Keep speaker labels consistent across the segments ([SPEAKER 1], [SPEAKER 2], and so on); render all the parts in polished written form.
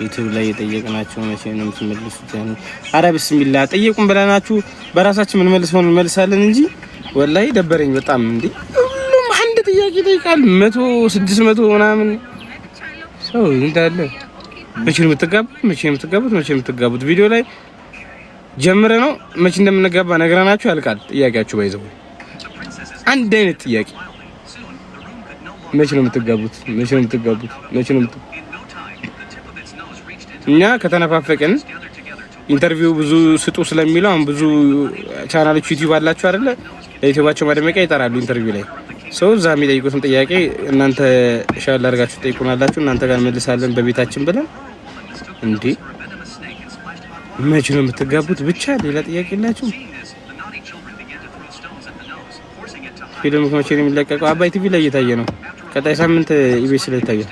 [SPEAKER 1] ዩቲዩብ ላይ የጠየቅናቸው መቼ ነው የምትመልሱት? አረ ቢስሚላህ ጠየቁን ብለናችሁ በራሳችን ምን መልሰውን እንመልሳለን እንጂ ወላሂ ደበረኝ በጣም እንዴ። ሁሉም አንድ ጥያቄ ይጠይቃል 100 600 ምናምን ሰው እንዳለ መቼ ነው የምትጋቡት ቪዲዮ ላይ ጀምረ ነው መቼ እንደምንጋባ ነግረናችሁ ያልቃል ጥያቄያችሁ ባይዘው አንድ አይነት ጥያቄ መቼ ነው የምትጋቡት እኛ ከተነፋፈቀን ኢንተርቪው ብዙ ስጡ ስለሚለው አሁን ብዙ ቻናሎች ዩቲዩብ አላችሁ አይደለ ለዩቲዩባቸው ማድመቂያ ይጠራሉ ኢንተርቪው ላይ ሰው እዛ የሚጠይቁትን ጥያቄ እናንተ ሻል አድርጋችሁ ጠይቁናላችሁ እናንተ ጋር መልሳለን በቤታችን ብለን እንዴ መቼ ነው የምትጋቡት ብቻ ሌላ ጥያቄ የላችሁ ፊልም መቼ ነው የሚለቀቀው አባይ ቲቪ ላይ እየታየ ነው ቀጣይ ሳምንት ኢቢኤስ ላይ ይታያል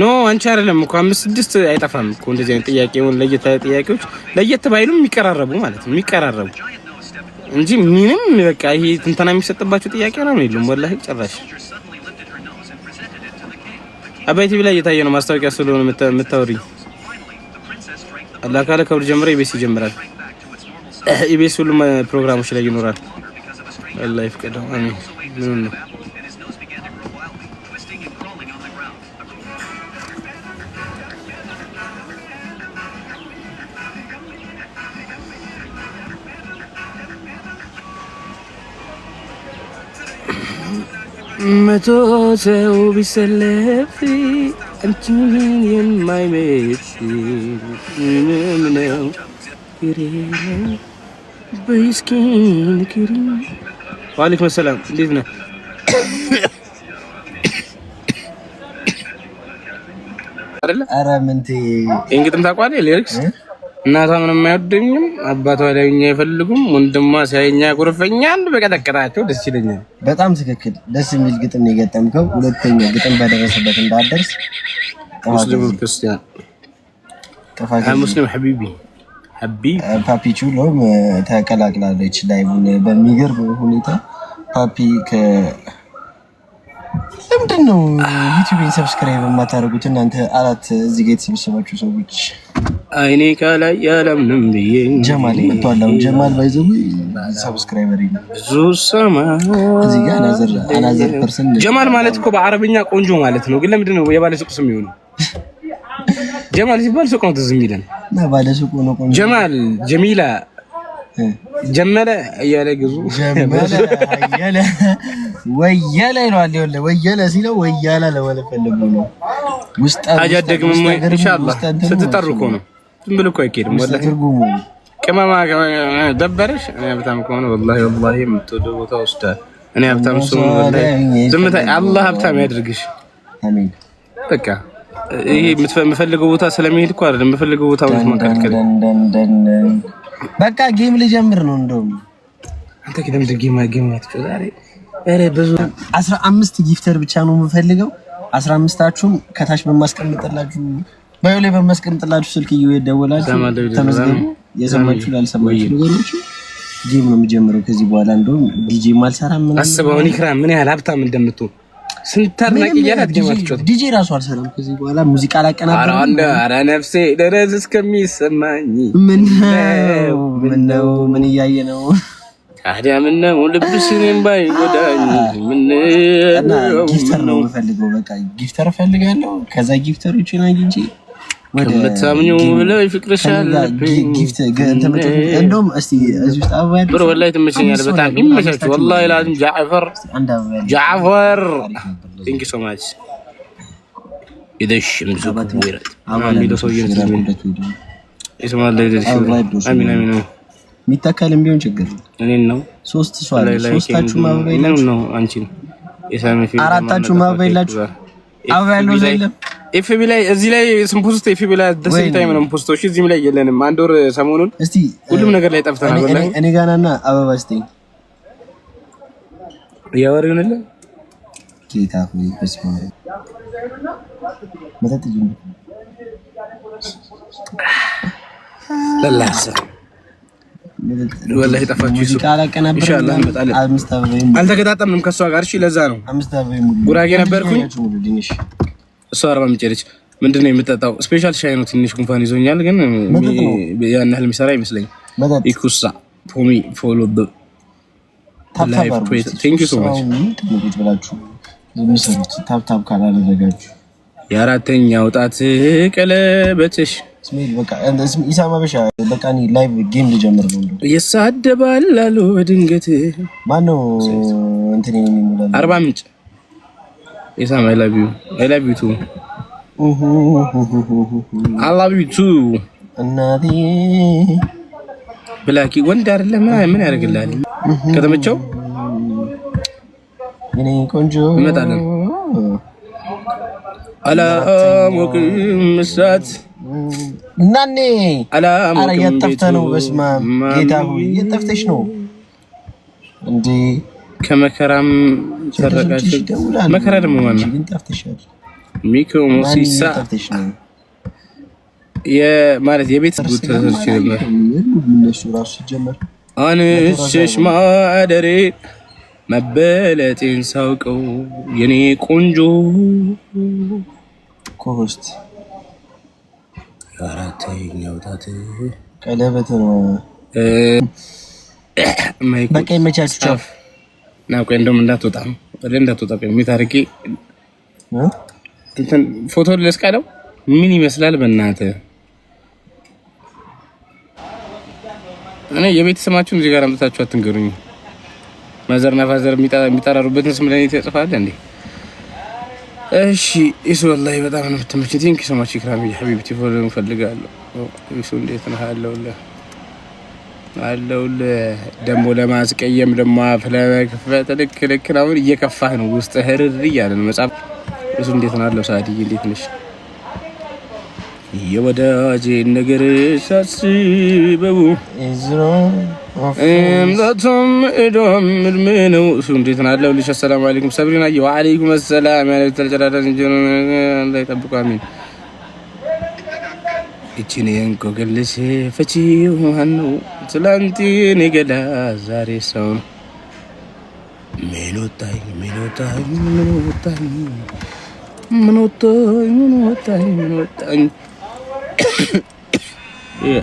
[SPEAKER 1] ኖ አንቺ አይደለም እኮ 5-6 አይጠፋም እኮ እንደዚህ አይነት ጥያቄውን ጥያቄዎች ለየት ባይሉም የሚቀራረቡ ማለት ነው የሚቀራረቡ እንጂ ምንም በቃ ይሄ ትንተና የሚሰጥባቸው ጥያቄ ነው የለም ወላሂ ጭራሽ አባይ ቲቪ ላይ እየታየ ነው ማስታወቂያ ስለሆነ የምታወሪ አላህ ካለ ከብር ጀምሮ ኢቢኤስ ይጀምራል ኢቢኤስ ሁሉም ፕሮግራሞች ላይ ይኖራል አላህ ይፍቀደው አሜን ምን ነው መቶ ሰው ቢሰለፍ አንቺን የማይመች ምንም ነው ይሬለው በስኪን ክሪ ወአለይኩም ሰላም እንዴት ነህ አይደለ አረ ምንቴ እንግዲህ ታቋለህ ሊሪክስ እናቷ ምንም አይወደኝም አባቷ ላይኛ አይፈልጉም ወንድሟ ሳይኛ ያጎርፈኛል በቀጠቀጣቸው ደስ ይለኛል በጣም ትክክል ደስ የሚል ግጥም ነው የገጠምከው ሁለተኛ ግጥም በደረሰበት እንዳደርስ ሙስሊም ክርስቲያን ሙስሊም ሐቢቢ ፓፒ ቹሎም ተቀላቅላለች ላይቡን በሚገርም ሁኔታ ፓፒ ለምንድን ነው ዩቲዩብን ሰብስክራይብ የማታደርጉት እናንተ አራት እዚህ ጋር የተሰበሰባችሁ ሰዎች አይኔ ካላይ ያለምንም ብዬ ጀማል መጥቷል ጀማል ባይዘው ሰብስክራይበር ይላል ብዙ ሰማ እዚህ ጋር አናዘር ፐርሰን ጀማል ማለት እኮ በአረብኛ ቆንጆ ማለት ነው ግን ለምንድን ነው የባለ ሱቅ ስም የሚሆነው ጀማል ሲባል ሱቅ ነው ትዝ የሚለን እና ባለ ሱቅ ነው ቆንጆ ጀማል ጀሚላ ጀመለ እያለ ግዙ ጀመለ አያለ ወያለ ይላል ይወለ ወያለ ሲለው ወያላ ለማለት ፈልጎ ነው ውስጥ አጃደግም ኢንሻአላህ ስትጠርቁ ነው ዝም ብሎ እኮ አይኬድም ወላሂ ትርጉሙ ቅመማ ደበረሽ እኔ ሀብታም ከሆነ ወላሂ የምትወደው ቦታ ወስዳል እኔ ሀብታም ሰው ወላሂ ዝምታ አላህ ሀብታም ያድርግሽ አሜን በቃ ይሄ የምፈልገው ቦታ ስለሚሄድ እኮ አይደለም የምፈልገው ቦታ ወጥ ማከልከል በቃ ጌም ልጀምር ነው እንደውም አንተ ከደም ጌም አትጮህ ዛሬ አረ ብዙ 15 ጊፍተር ብቻ ነው የምፈልገው 15ታችሁም ከታች በማስቀምጥላችሁ ባዮ ላይ በማስቀምጥላችሁ ስልክ እየደወላችሁ ተመዝገቡ የሰማችሁ ላልሰማችሁ ነገሮች ጌም ነው የሚጀምረው ከዚህ በኋላ እንደውም ዲጄ ማልሰራም ምን አስበው ኢክራም ምን ያህል ሀብታም እንደምትሆን ስንታርናቂ ያላት ጌማችሁ ዲጄ ራሱ አልሰራም ከዚህ በኋላ ሙዚቃ አላቀናበረም አረ ነፍሴ ደረዝ እስከሚሰማኝ ምን ነው ምን እያየ ነው ታዲያ ምን ነው ልብስኔም ባይጎዳኝ ምን ጊፍተር ነው የምፈልገው በቃ ጊፍተር ፈልጋለሁ ከዛ ጊፍተሮችን አግኝቼ ወደ ተምኙ ላይ ፍቅርሻል ጊፍት ገንተመጡ እንደውም እስቲ እዚህ ውስጥ አባይ ብሮ ወላሂ ተመቸኛል በጣም ይመቻችሁ ወላሂ ላዚም ጃዕፈር ቴንክ ዩ ሶ ማች ይደሽ ምዝባት ወይራት አማሚዶ ሰውዬ ይስማል አሚን አሚን ሚታከልም ቢሆን ችግር እኔን ነው ሶስት ሰው አለ ሶስታችሁ ማባይ ነው አንቺ የሳሚፊ አራታችሁ ማባይ ይላችሁ አባያለው ዘይለም ኤፍቢ ላይ እዚህ ላይ ስንፖስት ኤፍቢ ላይ ደስታ ታይም ነው ፖስቶች እዚህም ላይ የለንም አንድ ወር ሰሞኑን እስቲ ሁሉም ነገር ላይ ጠፍተናል ወላሂ እኔ ጋናና አበባ ስቴኝ ያወሪውን አይደል ጌታ ሆይ በስመ አብ መጣጥ ጅም ለላሰ
[SPEAKER 2] ወላሂ ጠፋችሁ እሱ ኢንሻአላህ እንመጣለን። አልተገጣጠምንም ከሷ ጋር እሺ። ለዛ ነው ጉራጌ ነበርኩኝ እሷ አርባ ምንጭ ነች። ምንድነው የምጠጣው? ስፔሻል ሻይ ነው። ትንሽ ጉንፋን ይዞኛል ግን ያን ያህል የሚሰራ አይመስለኝም። ኢኩሳ ፖሚ ፎሎ ደ ላይፍ ፕሬት ቴንክ ዩ ሶ ማች ብላችሁ የሚሰሩት ታፕ ካላደረጋችሁ የአራተኛው ጣት ቀለበትሽ ስሜል በቃ ኢሳማ በሻ በቃ እኔ ላይቭ ጌም ልጀምር ነው እንዴ? ይሳደባል አሉ ድንገት ማነው እንትን የሚሞላል አርባ ምንጭ ኢሳማ አይ ላቭ ዩ ቱ አይ ላቭ ዩ ቱ እናቴ ብላኪ ወንድ አይደለም ምን ያደርግልሃል? ከተመቸው እኔ ቆንጆ እመጣለሁ አላሞቅም እሳት እናኔ አረ እየጠፍተ ነው። በስመ አብ ጌታ ሆይ እየጠፍተሽ ነው እንዴ? ከመከራም ተረጋግጥ መከራ ደግሞ ማለት ነው። ጠፍተሻል ሚኮ ሙሲሳ የማለት የቤት ጉድ ተሰርች ነበር እነሱ ራሱ ሲጀመር አንሽሽ ማደሬ መበለጤን ሳውቀው የኔ ቆንጆ ኮሆስት አራተኛው ጣት ቀለበት ነው። በቃ ይመቻችሁ ነው። ቆይ እንደውም እንዳትወጣ የሚታርቂ እንትን ፎቶ ልስቀለው ምን ይመስላል? በእናትህ እኔ የቤት ስማችሁን እዚህ ጋር አምጥታችሁ አትንገሩኝ። ማዘርና ፋዘር የሚጠራሩበትን ስም ለኔ ትጽፋለህ እንዴ? እሺ እሱ ወላሂ በጣም ነው የምትመጪው። ቲንክ ሶ ማች ኢክራም ሐቢብቲ ፎሎ እንፈልጋለሁ። እሱ እንዴት ነህ? አለውልህ ደግሞ ለማስቀየም ደግሞ አፍለክፈት ልክ ነው። እየከፋህ ነው ውስጥ ህርር እያለ ነው መጻፍ። እሱ እንዴት ነው አለው? ሳዲ እንዴት ነሽ? የወዳጄ ነገር ሳስበው እምዛቱም እዶም ምድምነው እሱ እንዴት ነው አለው? ልጅ ሰላም አለይኩም ሰብሪና ወአለይኩም ሰላም ያለ ተልጨራዳን እንጀራ ላይ ጠብቁ። አሚን። እቺን እንቆቅልሽ ፈቺው ማነው? ትላንት ነገዳ ዛሬ ሰው ሜኖታይ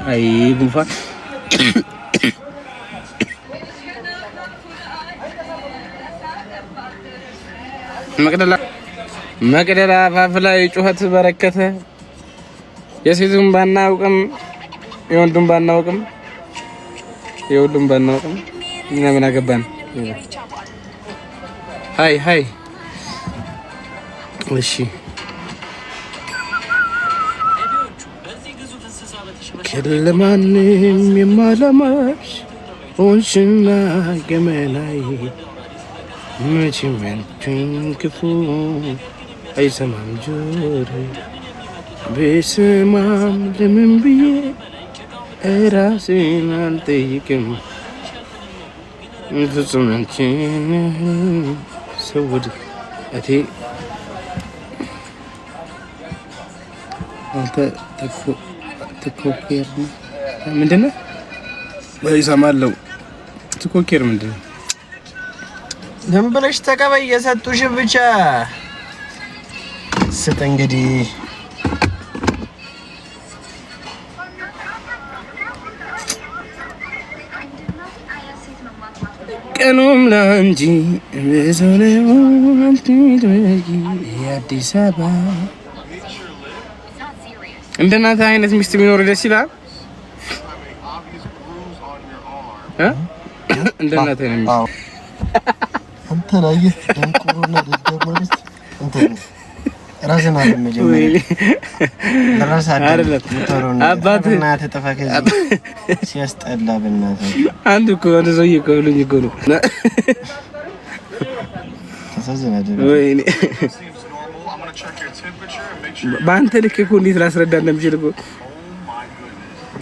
[SPEAKER 2] አይ ጉንፋን መቅደላ አፋፍ ላይ ጩኸት በረከተ። የሴቱን ባናውቅም የወንዱን ባናውቅም የሁሉም ባናውቅም እኛ ምን አገባን? ሃይ እሺ ከለማንም የማላማሽ ሆንሽና ገመናይ መቼም ክፉ አይሰማም ጆሮ በስማም ለምን ብዬ ራሴን አልጠይቅም ፍጹም አንቺን ሰውድ እቴ አንተ ትኮኬር ምንድን ነው? ይሰማለው ትኮኬር ምንድን ነው? ዝም ብለሽ ተቀበይ። የሰጡሽ ብቻ ስጥ። እንግዲህ ቀኑም ላንቺ በዞኔው የአዲስ አበባ እንደናንተ አይነት ሚስት ቢኖር ደስ ይላል። እንደናንተ አይነት ሚስት አንተ ላይ ደንቆሮና ደደማርስ አንተ ራስህን መጀመሪያ አይደለም አባትና ተጠፋከ ሲያስጠላ በእናትህ አንድ እኮ ወደ ሰውዬ እኮ ብሎኝ እኮ ነው ተሳዘናደ ወይኔ በአንተ ልክ እኮ እንዴት ላስረዳ እንደምችል እኮ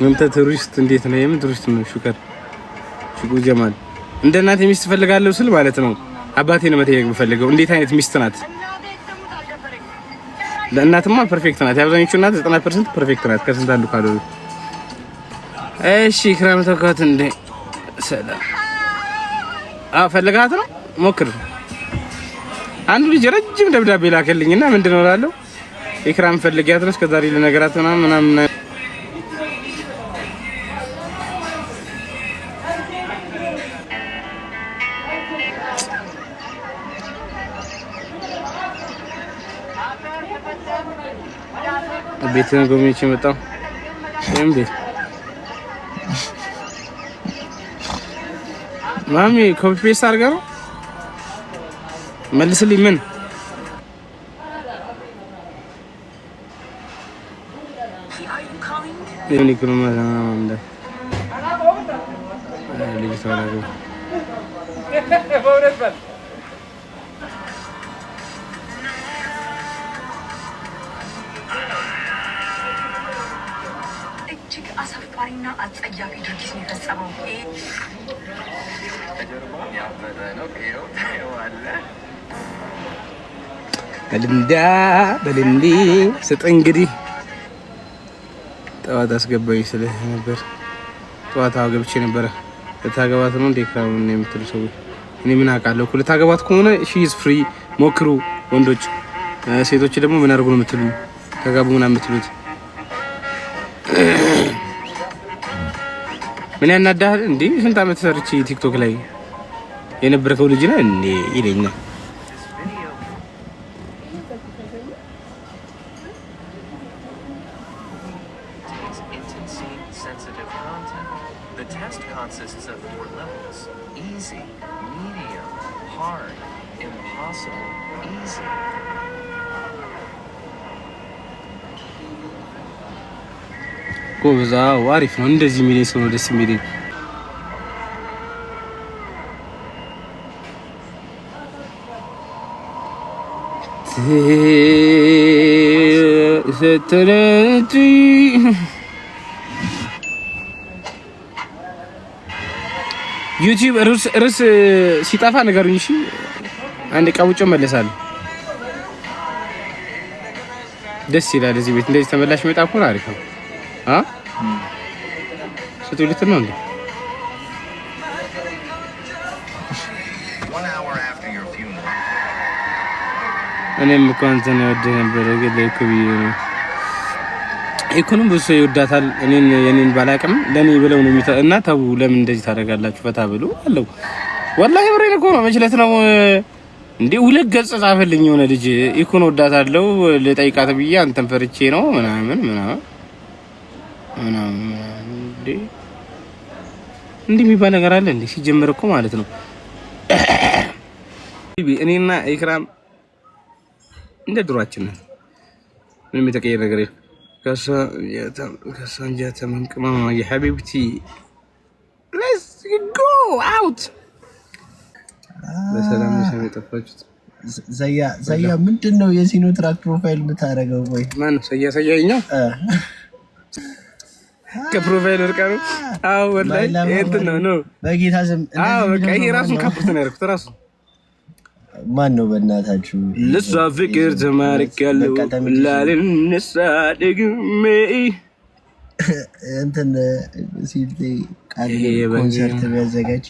[SPEAKER 2] አንተ ቱሪስት እንዴት ነው? የምን ቱሪስት ነው? ሹኩ ጀማል እንደ እናቴ ሚስት ፈልጋለሁ ስል ማለት ነው አባቴ ነው መጠየቅ የምፈልገው። እንዴት አይነት ሚስት ናት? ለእናትማ ፐርፌክት ናት። የአብዛኞቹ እናት 90% ፐርፌክት ናት። ከስንት አንዱ ካሉ። እሺ ክራም ተካት እንደ ሰላም ፈልጋት ነው ሞክር። አንዱ ልጅ ረጅም ደብዳቤ ላከልኝና ምንድነው እላለሁ ኢክራም ፈልጊያት ነው እስከዛሬ ለነገራት ምናምን ቤት ነው ጎብኝቼ መጣሁ። እንዴ ማሚ ኮፒ ፔስት አድርጋ ነው መልስልኝ። ምን የኔ ግሩማ እንደ ልጅ ተወራው
[SPEAKER 3] እጅግ አሳፋሪና አጸያፊ ድርጊት ነው የፈጸመው።
[SPEAKER 2] በልንዲ ስጥ እንግዲህ ጠዋት አስገባኝ ስልህ ነበር። ጠዋት ገብቼ ነበረ። ልታገባት ነው እንዴ ኢክራም ነው የምትሉ ሰዎች እኔ ምን አውቃለሁ። ልታገባት ከሆነ ሺ ኢዝ ፍሪ ሞክሩ ወንዶች። ሴቶች ደግሞ ምን አድርጉ ነው የምትሉ ተጋቡ ምናምን የምትሉት ምን ያናዳል እንዴ? ስንት አመት ሰርቼ ቲክቶክ ላይ የነበርከው ልጅ ነህ እንዴ ይለኛል። ጎበዛው አሪፍ ነው። እንደዚህ የሚለኝ ሰው ነው ደስ የሚለኝ። ዩቲዩብ ርዕስ ሲጠፋ ንገሩኝ እሺ። አንድ ቀውጮ መለሳለሁ። ደስ ይላል። እዚህ ቤት እንደዚህ ተመላሽ መጣ እኮ አሪፍ ነው። ስትውልት ነው እንዴ? እኔም እኮ አንተን ወደህ ነበር ግን ለይኩ ብዬ ነው። ኢኮኖም ብዙ ሰው ይወዳታል። የኔን ባላቅም ለኔ ብለው ነው እና ተው ለምን እንደዚህ ታደርጋላችሁ? ፈታ ብሎ አለው። ወላሂ ብሬን እኮ ነው መችለት ነው እንዴ። ሁለት ገጽ ጻፈልኝ የሆነ ልጅ ኢኮኖ ወዳታለሁ ልጠይቃት ብዬ አንተን ፈርቼ ነው ምናምን እንዴ የሚባል ነገር አለ እንዴ? ሲጀመር እኮ ማለት ነው እኔና ኢክራም እንደ ድሯችን ነን። ምንም የተቀየረ ነገር የለም። ከሳንጃ ተመንቅማ የሐቢብቲ ሌትስ ጎ አውት በሰላም ነው የጠፋችሁት።
[SPEAKER 1] ዘያ ምንድነው የሲኖ ትራክ ፕሮፋይል የምታረገው? ወይ
[SPEAKER 2] ማን ሰያኛ ከፕሮፋይል ወርቃ ነው። አዎ ወላሂ እንትን ነው
[SPEAKER 1] በጌታ ስም።
[SPEAKER 2] አዎ በቃ ይሄ ራሱን ካፕት ነው ያደረኩት ራሱ።
[SPEAKER 1] ማን ነው በእናታችሁ?
[SPEAKER 2] ለሷ ፍቅር ተማርካለሁ ላልነሳ ደግሜ
[SPEAKER 1] እንትን ሲልቴ ቃል ኮንሰርት ቢያዘጋጅ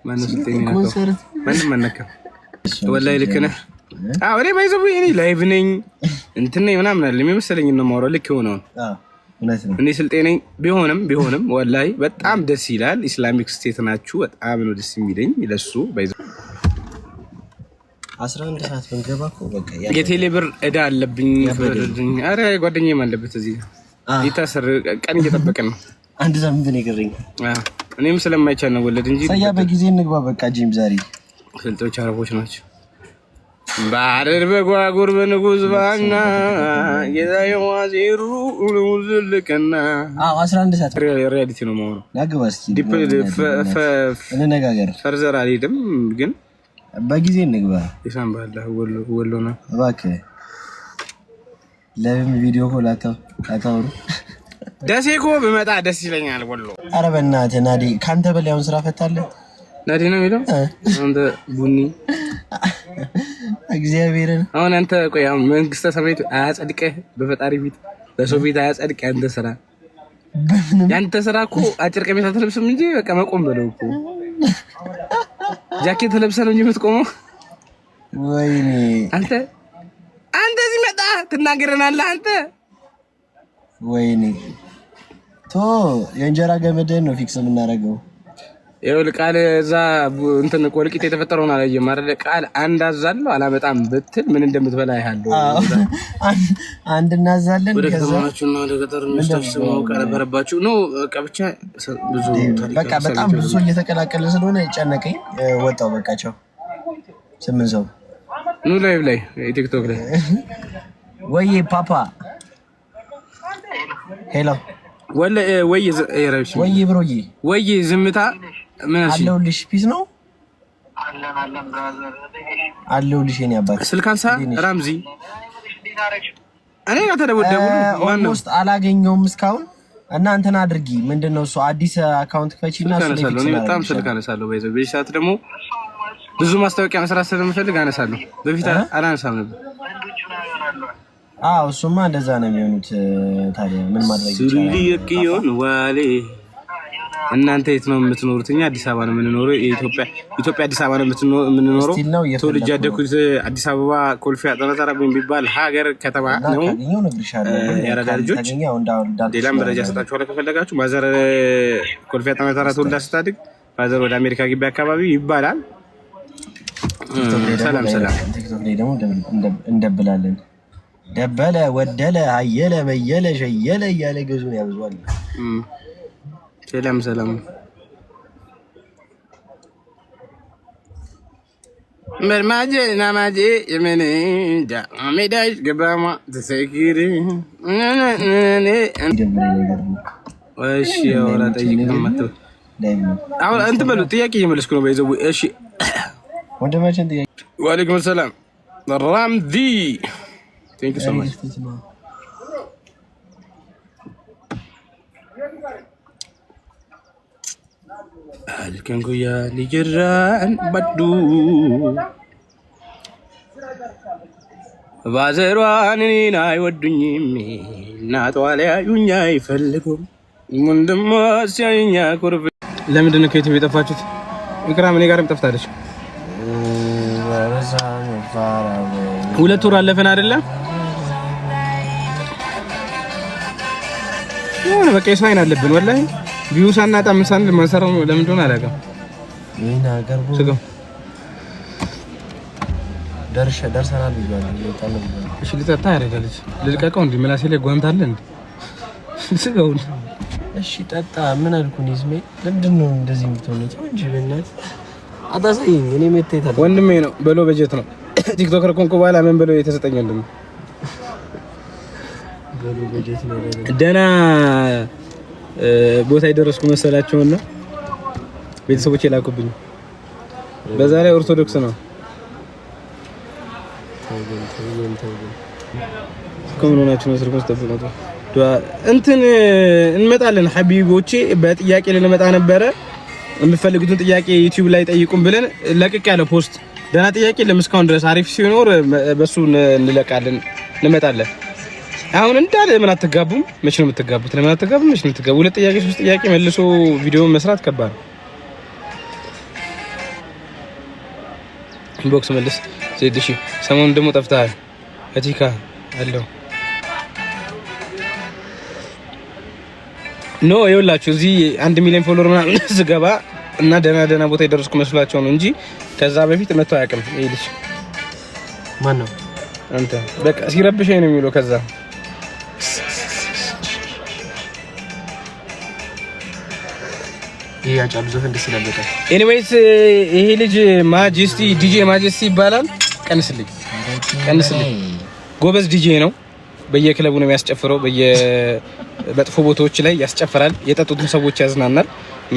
[SPEAKER 2] ማን ነው ሲልቴ ነው ኮንሰርት ማን ማነካ ወላሂ ልክ ነህ። አዎ እኔ ባይዘው እኔ ላይቭ ነኝ እንትን ነኝ ምናምን አይደለም የመሰለኝ ነው የማወራው። ልክ ሆነው እኔ ስልጤ ነኝ። ቢሆንም ወላሂ በጣም ደስ ይላል። ኢስላሚክ ስቴት ናችሁ። በጣም ነው ደስ የሚለኝ ለሱ ባይዘው
[SPEAKER 1] 11 ሰዓት ብንገባ እኮ በቃ
[SPEAKER 2] የቴሌ ብር እዳ አለብኝ። አረ ጓደኛዬም አለበት እዚህ ይታሰር ቀን እየጠበቀን ነው።
[SPEAKER 1] አንድ ሳምንት ነው የቀረኝ።
[SPEAKER 2] እኔም ስለማይቻል ነው ወለድ እንጂ
[SPEAKER 1] ሰያ በጊዜ እንግባ በቃ። ጂም ዛሬ
[SPEAKER 2] ስልጦች አረቦች ናቸው። ባረር በጓጉር በንጉስ ባና የዛየው አዜሩ ልከና
[SPEAKER 1] 11 ሰዓት
[SPEAKER 2] ሪያሊቲ ነው ማለት ነው።
[SPEAKER 1] ናግባ እስኪ
[SPEAKER 2] ዲፕ
[SPEAKER 1] እንነጋገር።
[SPEAKER 2] ፈርዘር አልሄድም ግን
[SPEAKER 1] በጊዜ እንግባ።
[SPEAKER 2] ይሳምባል ወሎ ነው
[SPEAKER 1] እባክህ። ለምን ቪዲዮ ኮል አታወሩ?
[SPEAKER 2] ደሴ እኮ ብመጣ ደስ ይለኛል ወሎ።
[SPEAKER 1] ኧረ በእናትህ ናዲ ካንተ በላይ አሁን ስራ ፈታለህ።
[SPEAKER 2] ናዲ ነው የሚለው አንተ ቡኒ
[SPEAKER 1] እግዚአብሔርን
[SPEAKER 2] አሁን አንተ ቆይ አሁን መንግስተ ሰማያት አያጸድቅህ በፈጣሪ ፊት በሰው ፊት አያጸድቅ አንተ ስራ ያንተ ስራ እኮ አጭር ቀሚስ አትለብስም እንጂ በቃ መቆም በለው እኮ ጃኬት ለብሰህ ነው እንጂ የምትቆመው።
[SPEAKER 1] ወይኔ
[SPEAKER 2] አንተ እዚህ መጣ ትናገረናለህ አንተ።
[SPEAKER 1] ወይኔ የእንጀራ ገመድህን ነው ፊክስ የምናደርገው።
[SPEAKER 2] ይኸውልህ ቃል እዛ እንትን ቆልቂት የተፈጠረውን አላየህም አይደል? ቃል አንድ አዛለሁ አላመጣም ብትል ምን እንደምትበላ ያለው
[SPEAKER 1] አንድ እናዛለን።
[SPEAKER 2] ወደ ከተማችሁና ወደ ገጠር ምስተፍስመው ቀረበረባችሁ ነው በቃ ብቻ ብዙ
[SPEAKER 1] በቃ በጣም ብዙ ሰው እየተቀላቀለ ስለሆነ ጨነቀኝ። ወጣው በቃ ቻው። 8 ሰው
[SPEAKER 2] ኑ ላይቭ ላይ ቲክቶክ ላይ
[SPEAKER 1] ወይ ፓፓ ሄሎ ወይ ብሮዬ
[SPEAKER 2] ወይ ዝምታ ምን አልሽ?
[SPEAKER 1] አለሁልሽ። ፒስ ነው አለሁልሽ። የኔ አባት
[SPEAKER 2] ስልክ አንሳ ራምዚ። እኔ ጋር ተደወደው ማን ነው
[SPEAKER 1] ውስጥ አላገኘውም እስካሁን። እና እንትን አድርጊ ምንድነው እሱ አዲስ አካውንት ከፈቺና እሱ ላይ
[SPEAKER 2] እኔ በጣም ስልክ አነሳለሁ። በዚህ ሰዓት ደግሞ ብዙ ማስታወቂያ መስራት ስለምፈልግ አነሳለሁ። በፊት አላነሳም ነበር።
[SPEAKER 1] እሱማ እንደዛ ነው የሚሆኑት። ታዲያ ምን ማድረግ
[SPEAKER 2] ይቻላል? እናንተ የት ነው የምትኖሩት? እኛ አዲስ አበባ ነው የምንኖረው። ኢትዮጵያ አዲስ አበባ ነው የምንኖረው። ተወልጄ ያደኩት አዲስ አበባ ኮልፌ አጠናታራ በሚባል ሀገር ከተማ ነው። ያረዳ ልጆች ሌላም መረጃ ሰጣችኋለሁ ከፈለጋችሁ። ማዘር ኮልፌ አጠናታራ ተወልዳ ስታድግ ማዘር ወደ አሜሪካ ግቢ አካባቢ ይባላል። ሰላም
[SPEAKER 1] ቲክቶክ ላይ ደግሞ እንደብላለን። ደበለ ወደለ አየለ በየለ ሸየለ እያለ ገዙን ያብዟል።
[SPEAKER 2] ሰላም መርማጄ ናማጄ የመኔ ዳሜዳሽ ገባማ ተሰኪሪ እሺ ወራ ጠይቀማት አሁን እንትን በሉ ጥያቄ እየመለስኩ ነው። በይዘው እሺ
[SPEAKER 1] ወንድማችን ጥያቄ
[SPEAKER 2] ወአለይኩም ሰላም ራምዚ Thank you so much. Halkan guya lijiran badu ባዘሯን እኔን አይወዱኝም እናቷ ሊያዩኝ አይፈልጉም ወንድሟ ሲያዩኝ ያኮርፍ። ለምንድን ነው ከዩቲዩብ የጠፋችሁት? ኢክራም እኔ ጋርም ጠፍታለች። 2 ወር አለፈን አይደለ? የሆነ በቃ የሳይን አለብን ወላሂ ቪው ሳናጣ ምሳን ማሰራው ለምን እንደሆነ አላውቅም።
[SPEAKER 1] ይሄን ሀገር
[SPEAKER 2] ስጋው
[SPEAKER 1] ደርሰናል ይባላል ይወጣል።
[SPEAKER 2] እሺ ልጠጣ ያረጋለች ልልቀቀው እንዴ ምላሴ ላይ ጓንት አለ እንዴ? ስጋው
[SPEAKER 1] እሺ ጠጣ። ምን አልኩኝ እስሜ ለምንድን ነው እንደዚህ የምትሆነው? እንጂ በእናት አታሳይኝ። እኔ መተይታ
[SPEAKER 2] ወንድሜ ነው በሎ በጀት ነው ቲክቶከር ኮንኮ በኋላ ምን ብለው የተሰጠኝ ወንድሜ ደህና ቦታ የደረስኩ መሰላቸውና ቤተሰቦቼ ላኩብኝ። በዛ ላይ ኦርቶዶክስ ነው። ኮሙናችሁ ነው ስርቆስ ተፈቀጡ እንትን እንመጣለን ሐቢቦቼ። በጥያቄ ልንመጣ ነበረ። የምትፈልጉትን ጥያቄ ዩቲዩብ ላይ ጠይቁን ብለን ለቅቅ ያለ ፖስት ደህና ጥያቄ ለምስካውን ድረስ አሪፍ ሲኖር በሱ እንለቃለን እንመጣለን። አሁን እንዳለ ምን አትጋቡም? መቼ ነው የምትጋቡት? ለምን አትጋቡም? መቼ ነው የምትጋቡ? 2 ጥያቄ 3 ጥያቄ መልሶ ቪዲዮ መስራት ከባድ ነው። ኢንቦክስ መልስ ዜድሺ ሰሞኑን ደግሞ ጠፍተሃል። አቲካ አለው ኖ ይኸውላችሁ እዚህ 1 ሚሊዮን ፎሎወር ምናምን ዝገባ እና ደህና ቦታ የደረስኩ መስሏቸው ነው እንጂ ከዛ በፊት መጥቶ አያውቅም። ይሄ ልጅ
[SPEAKER 1] ማን ነው?
[SPEAKER 2] አንተ በቃ ሲረብሸኝ ነው የሚለው ከዛ
[SPEAKER 1] ያጫሉ ዘፈን ደስ ይላል በጣም።
[SPEAKER 2] ኤኒዌይስ ይሄ ልጅ ማጀስቲ ዲጄ ማጀስቲ ይባላል። ቀንስልኝ ጎበዝ ዲጄ ነው። በየክለቡ ነው የሚያስጨፍረው። በመጥፎ ቦታዎች ላይ ያስጨፍራል። የጠጡትን ሰዎች ያዝናናል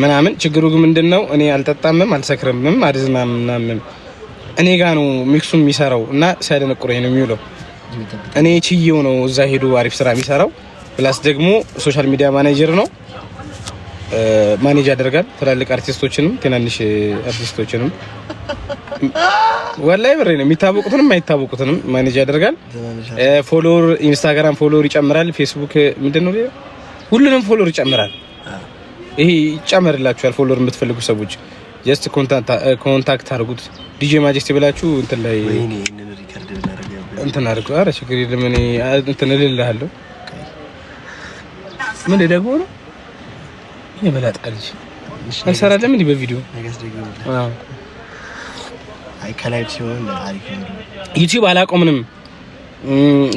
[SPEAKER 2] ምናምን። ችግሩ ግን ምንድነው? እኔ አልጠጣምም አልሰክርምም አልዝናናምም። እኔ ጋር ነው ሚክሱን የሚሰራው እና ሲያደነቁረኝ ነው የሚውለው። እኔ ችዬው ነው እዛ ሄዶ አሪፍ ስራ የሚሰራው። ፕላስ ደግሞ ሶሻል ሚዲያ ማኔጀር ነው። ማኔጅ ያደርጋል ትላልቅ አርቲስቶችንም ትናንሽ አርቲስቶችንም ወላሂ ብሬ ነው የሚታወቁትንም አይታወቁትንም ማኔጅ ያደርጋል። ፎሎወር ኢንስታግራም ፎሎወር ይጨምራል። ፌስቡክ ምንድነው ሁሉንም ፎሎወር ይጨምራል። ይሄ ይጨምርላችኋል። ፎሎወር የምትፈልጉ ሰዎች ጀስት ኮንታክት አድርጉት። ዲጄ ማጀስቲ ብላችሁ እንትን ላይ እንትን አድርጉ። ኧረ ችግር የለም እኔ እንትን እልልሃለሁ። ምን ደግሞ ነው የበላጣ ልጅ አይሰራለም እንዴ በቪዲዮ? አዎ
[SPEAKER 1] አይ ከላይ ሲሆን አሪፍ ነው።
[SPEAKER 2] ዩቲዩብ አላቆምንም።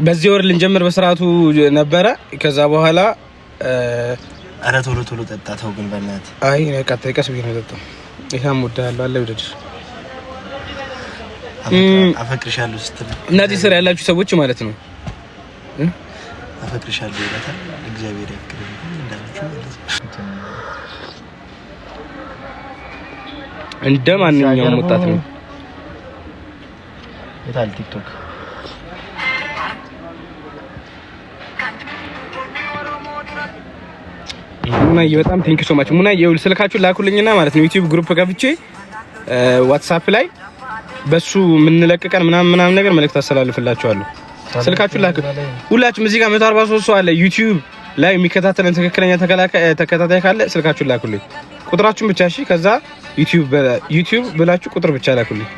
[SPEAKER 2] በዚህ ወር ልንጀምር በስርዓቱ ነበረ። ከዛ በኋላ
[SPEAKER 1] አረ ቶሎ ቶሎ ጠጣተው ግን በእናትህ
[SPEAKER 2] አይ ነቃጣይ ቀስ ብዬ ነው ጠጣው። ይሄም ወዳለው አለ ወደድ
[SPEAKER 1] አፈቅርሻለሁ ስትል
[SPEAKER 2] እነዚህ ስራ ያላችሁ ሰዎች ማለት ነው
[SPEAKER 1] አፈቅርሻለሁ ይላታል። እግዚአብሔር ያክብርልኝ እንዳላችሁ
[SPEAKER 2] እንደ ማንኛውም ወጣት ነው።
[SPEAKER 1] የታል ቲክቶክ
[SPEAKER 2] ሙናዬ በጣም ቴንክ ሶ ማች ሙናዬ። ይኸውልህ ስልካችሁን ላኩልኝና ማለት ነው ዩቲዩብ ግሩፕ ከፍቼ ዋትስአፕ ላይ በሱ የምንለቅቀን ምናምን ነገር መልእክት አስተላልፍላችኋለሁ። ስልካችሁን ላኩ ሁላችሁም። እዚህ ጋር 143 ሰው አለ ዩቲዩብ ላይ የሚከታተለን ትክክለኛ ተከታታይ ካለ ስልካችሁን ላኩልኝ፣ ቁጥራችሁን ብቻ እሺ። ከዛ ዩቲዩብ ብላችሁ ቁጥር ብቻ ላኩልኝ።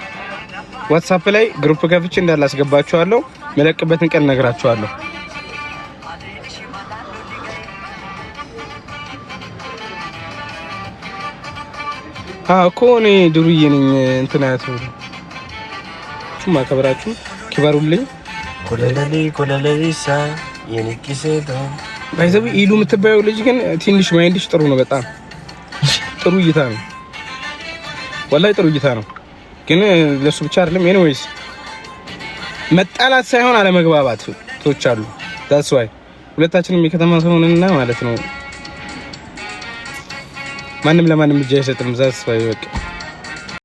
[SPEAKER 2] ዋትስአፕ ላይ ግሩፕ ከፍቼ እንዳላስገባችኋለሁ። መለቅበትን ቀን ነግራችኋለሁ። እኮ እኔ ዱርዬ ነኝ እንትን አያት ነው ቹማ ከበራችሁ ክበሩልኝ።
[SPEAKER 1] ኮለለሊሳ የኒኪሴቶ
[SPEAKER 2] ባይዘብ ኢሉ የምትባየው ልጅ ግን ትንሽ ማይንድሽ ጥሩ ነው። በጣም ጥሩ እይታ ነው። ወላሂ ጥሩ እይታ ነው። ግን ለሱ ብቻ አይደለም። ኤኒዌይስ መጣላት ሳይሆን አለመግባባት ቶች አሉ። that's why ሁለታችንም የከተማ ሰው ነንና ማለት ነው። ማንም ለማንም እጅ አይሰጥም። that's why በቃ